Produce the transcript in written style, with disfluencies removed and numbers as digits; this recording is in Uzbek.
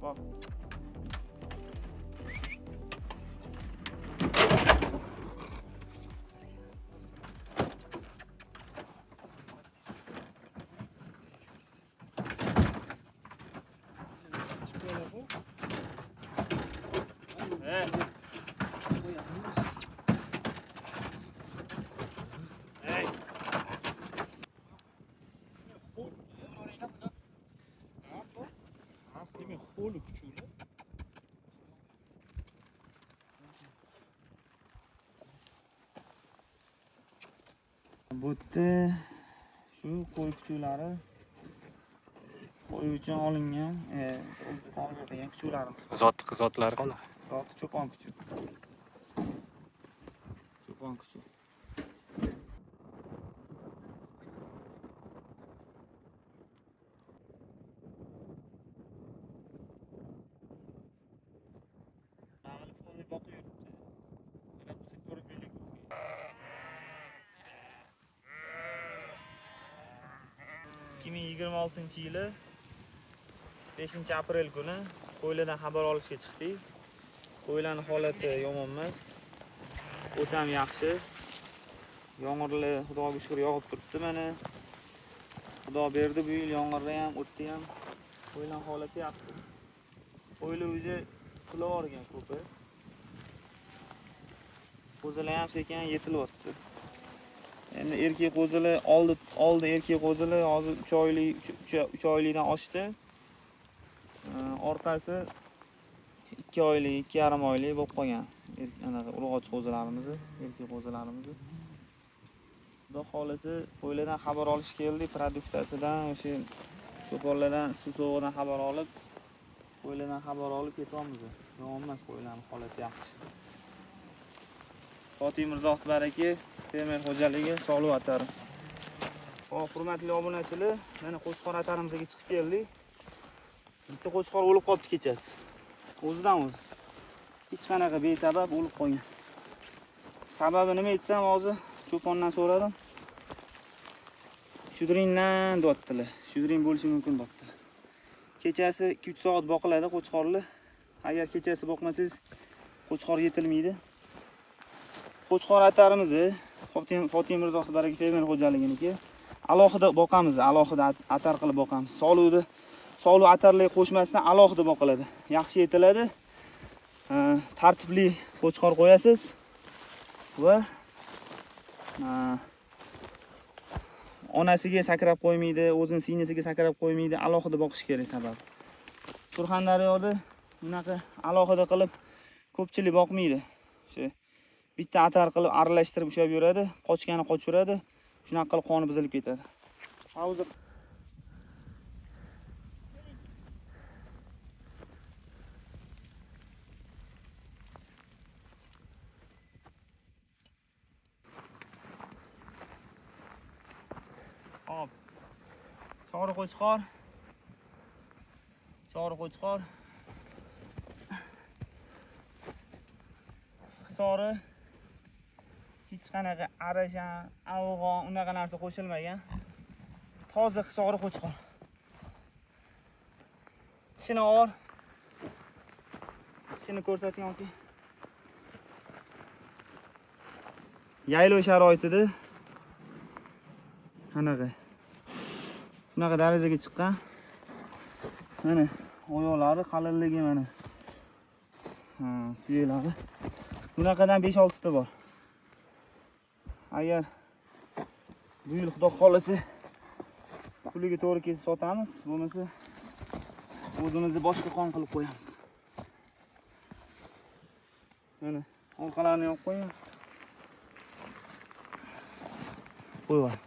Bak. Qo'li kuchuklar. Bu yerda shu qo'y kuchuklari qo'y uchun olingan, qoldirgan kuchuklarimiz. Zotlari qanaqa? Zoti cho'pon kuchuk. Cho'pon kuchuk. Boqib yuribdi. Qarab tursak ko'rib bildik o'ziga. 2026-yili 5-aprel kuni qo'ylardan xabar olishga chiqdik. Qo'ylarning holati yomon emas. O'ta ham yaxshi. Yomg'irlar Xudoga shukr yog'ib turibdi mana. Xudo berdi bu yil yomg'irda ham, o'tdi ham. Qo'ylarning holati yaxshi. Qo'ylar o'zi qilavergan ko'pi. Qo'zilar ham sekin yetilyapti. Endi erkak qo'zilar oldi erkak qo'zilar hozir 3 oylikdan oshdi. Orqasi 2 oylik, 2,5 oylik bo'lib qolgan. Anaqa urg'och qo'zilarimiz, erkak qo'zilarimiz. Xudo xolisi qo'ylardan xabar olish keldi, produktasidan, o'sha cho'ponlardan, suv sovug'idan xabar olib, qo'ylardan xabar olib ketyapmiz. Yomon emas, qo'ylarning holati yaxshi. Fatih Mirzo baraka, fermer xo'jaligi, Sog'liq atari. Hop, hurmatli obunachilar, mana qo'chqor atarimizga chiqib keldik. Bitta qo'chqor o'lib qolibdi kechasi. O'zidan o'zi. Hech qanaqa besabab o'lib qolgan. Sababi nima aytsam, hozir cho'pondan so'radim. Shudringdan deyaptilar. Shudring bo'lishi mumkin deyaptilar. Kechasi 2-3 soat boqiladi qo'chqorlar. Agar kechasi boqmasangiz, qo'chqor yetilmaydi. Qo'chqor atarimiz Fatih Mirzo baraka fermer xo'jaliginiki. Alohida boqamiz, alohida atar qilib boqamiz. Sog'liq atarlar qo'shmasdan alohida boqiladi. Yaxshi yetiladi. Tartibli qo'chqor qo'yasiz va onasiga sakrab qo'ymaydi, o'zining singlisiga sakrab qo'ymaydi, alohida boqish kerak sabab. Surxondaryoda bunaqa alohida qilib ko'pchilik boqmaydi. O'sha bitta atar qilib aralashtirib ushlab yuradi, qochgani qochiradi, shunaqa qilib qoni buzilib ketadi. Hozir hop. Chori qo'chqor. Hisori hech qanaqa arashan, avg'on, unaqa narsa qo'shilmagan. Toza hisori qo'chqor. Tishini or. Tishini ko'rsating yoki. Yaylov sharoitida qanaqa? Shunaqa darajaga chiqqan. Mana oyoqlari qalinligi mana. Suyaklari. Bunaqadan 5-6 ta bor. Agar bu yil Xudo xolasa puliga to'g'ri kelsa sotamiz, bo'lmasa o'zimizni boshqa qon qilib qo'yamiz. Mana orqalarini yopib qo'ying. Qo'ying.